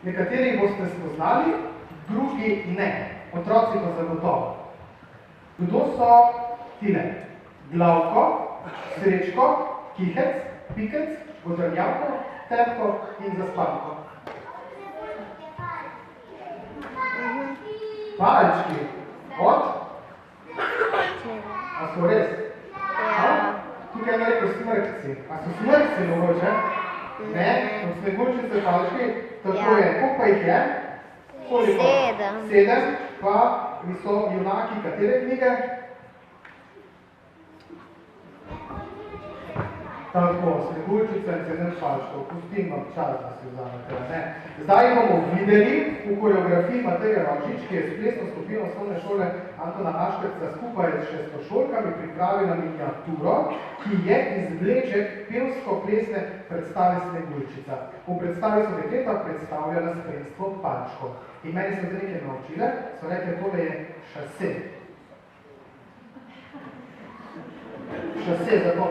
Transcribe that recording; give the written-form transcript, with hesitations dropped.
Nekateri boste spoznali, drugi ne. Otroci pa zagotovo. Kdo so tile? Glavko, Srečko, Kihec, Pikec, Godrnjavko, Tepko in Zaspanko. Palčki. Od? A so res? Ja. Tukaj je rekel smrkci. A so smrkci mogoče? Ne? Od Sneguljčice palčki? Tako je. Koliko pa jih je? Koliko? 7. 7. Pa so junaki katere knjige? Tako, Sneguljčica in 7 palčkov. Pustim vam čas, da si vzamete, ne? Zdaj bomo videli v koreografiji Mateja Rožič, ki je s plesno skupino osnovne šole Antona Aškerca skupaj s šestošolkami pripravila miniaturo, ki je izvleček pevsko-plesne predstave Sneguljčica. V predstavi so dekleta predstavljala spremstvo palčkov. In meni so zdaj nekaj naučile, so rekli, tole je šase. Šase za to.